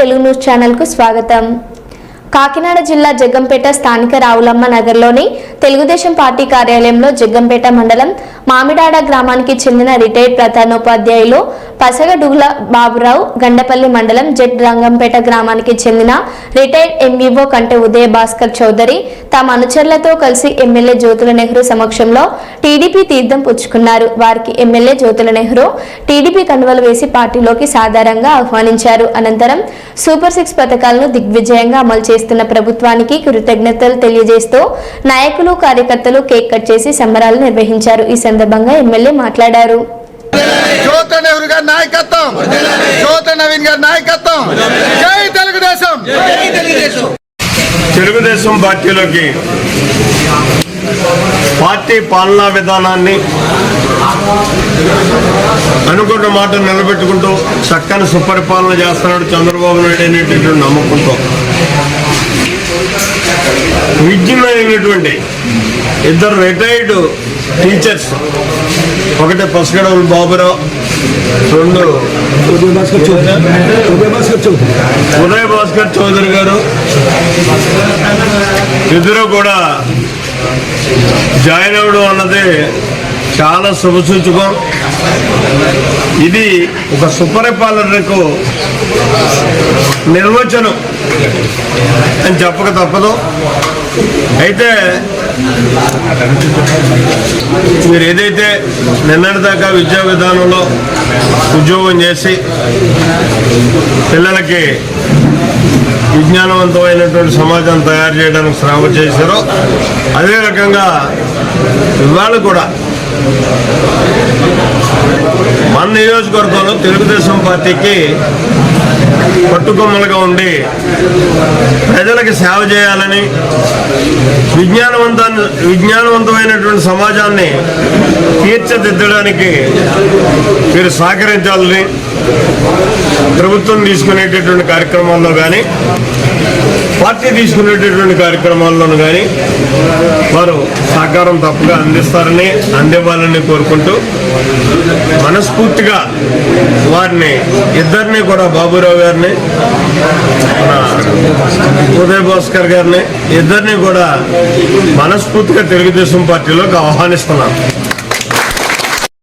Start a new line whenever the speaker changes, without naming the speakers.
Telugu news channel కు స్వాగతం। కాకినాడ జిల్లా జగ్గంపేట స్థానిక రావులమ్మ నగర్లోని తెలుగుదేశం పార్టీ కార్యాలయంలో జగ్గంపేట మండలం మామిడాడ గ్రామానికి చెందిన రిటైర్డ్ ప్రధానోపాధ్యాయులు పసగడుగుల బాబురావు, గండపల్లి మండలం జెడ్ రంగంపేట గ్రామానికి చెందిన రిటైర్డ్ ఎంఈఓ కంటే ఉదయ భాస్కర్ చౌదరి తమ అనుచరులతో కలిసి ఎమ్మెల్యే జ్యోతుల నెహ్రూ సమక్షంలో టీడీపీ తీర్థం పుచ్చుకున్నారు। వారికి ఎమ్మెల్యే జ్యోతుల నెహ్రూ టీడీపీ కండువలు వేసి పార్టీలోకి సాధారణంగా ఆహ్వానించారు। అనంతరం సూపర్ 6 పథకాలను దిగ్విజయంగా అమలు చేస్తున్న ప్రభుత్వానికి కృతజ్ఞతలు తెలియజేస్తూ నాయకులు, కార్యకర్తలు కేక్ కట్ చేసి సంబరాలు నిర్వహించారు। ఈ సందర్భంగా ఎమ్మెల్యే మాట్లాడారు।
జ్యోతుల నెహ్రూ గారి నాయకత్వం, జ్యోతుల నవీన్ గారి నాయకత్వం, జై తెలుగుదేశం।
తెలుగుదేశం పార్టీలోకి పార్టీ పాలనా విధానాన్ని అనుకున్న మాట నిలబెట్టుకుంటూ చక్కని సుపరిపాలన చేస్తున్నాడు చంద్రబాబు నాయుడు అనేటటువంటి నమ్మకంతో విజ్ఞమైనటువంటి ఇద్దరు రిటైర్డ్ టీచర్స్, ఒకటి పసగడుగుల బాబురావు, రెండు ఉదయ భాస్కర్ చౌదరి గారు, ఇద్దరు కూడా జాయిన్ అవ్వడం అన్నది చాలా శుభసూచకం। ఇది ఒక సుపరిపాలనకు నిర్వచనం అని చెప్పక తప్పదు। అయితే మీరు ఏదైతే నిన్నటిదాకా విద్యా విధానంలో ఉద్యోగం చేసి పిల్లలకి విజ్ఞానవంతమైనటువంటి సమాజాన్ని తయారు చేయడానికి శ్రమ చేశారో అదే రకంగా ఇవాళ కూడా మన నియోజకవర్గంలో తెలుగుదేశం పార్టీకి పట్టుకొమ్మలుగా ఉండి ప్రజలకు సేవ చేయాలని, విజ్ఞానవంతమైనటువంటి సమాజాన్ని తీర్చిదిద్దడానికి మీరు సహకరించాలని ప్రభుత్వం తీసుకునేటటువంటి కార్యక్రమాల్లో కానీ పార్టీ తీసుకునేటటువంటి కార్యక్రమాల్లోనూ కానీ వారు సహకారం తప్పగా అందిస్తారని, అందివ్వాలని కోరుకుంటూ మనస్ఫూర్తిగా వారిని ఇద్దరిని కూడా, బాబురావు గారిని, ఉదయ భాస్కర్ గారిని, ఇద్దరిని కూడా మనస్ఫూర్తిగా తెలుగుదేశం పార్టీలోకి ఆహ్వానిస్తున్నాను।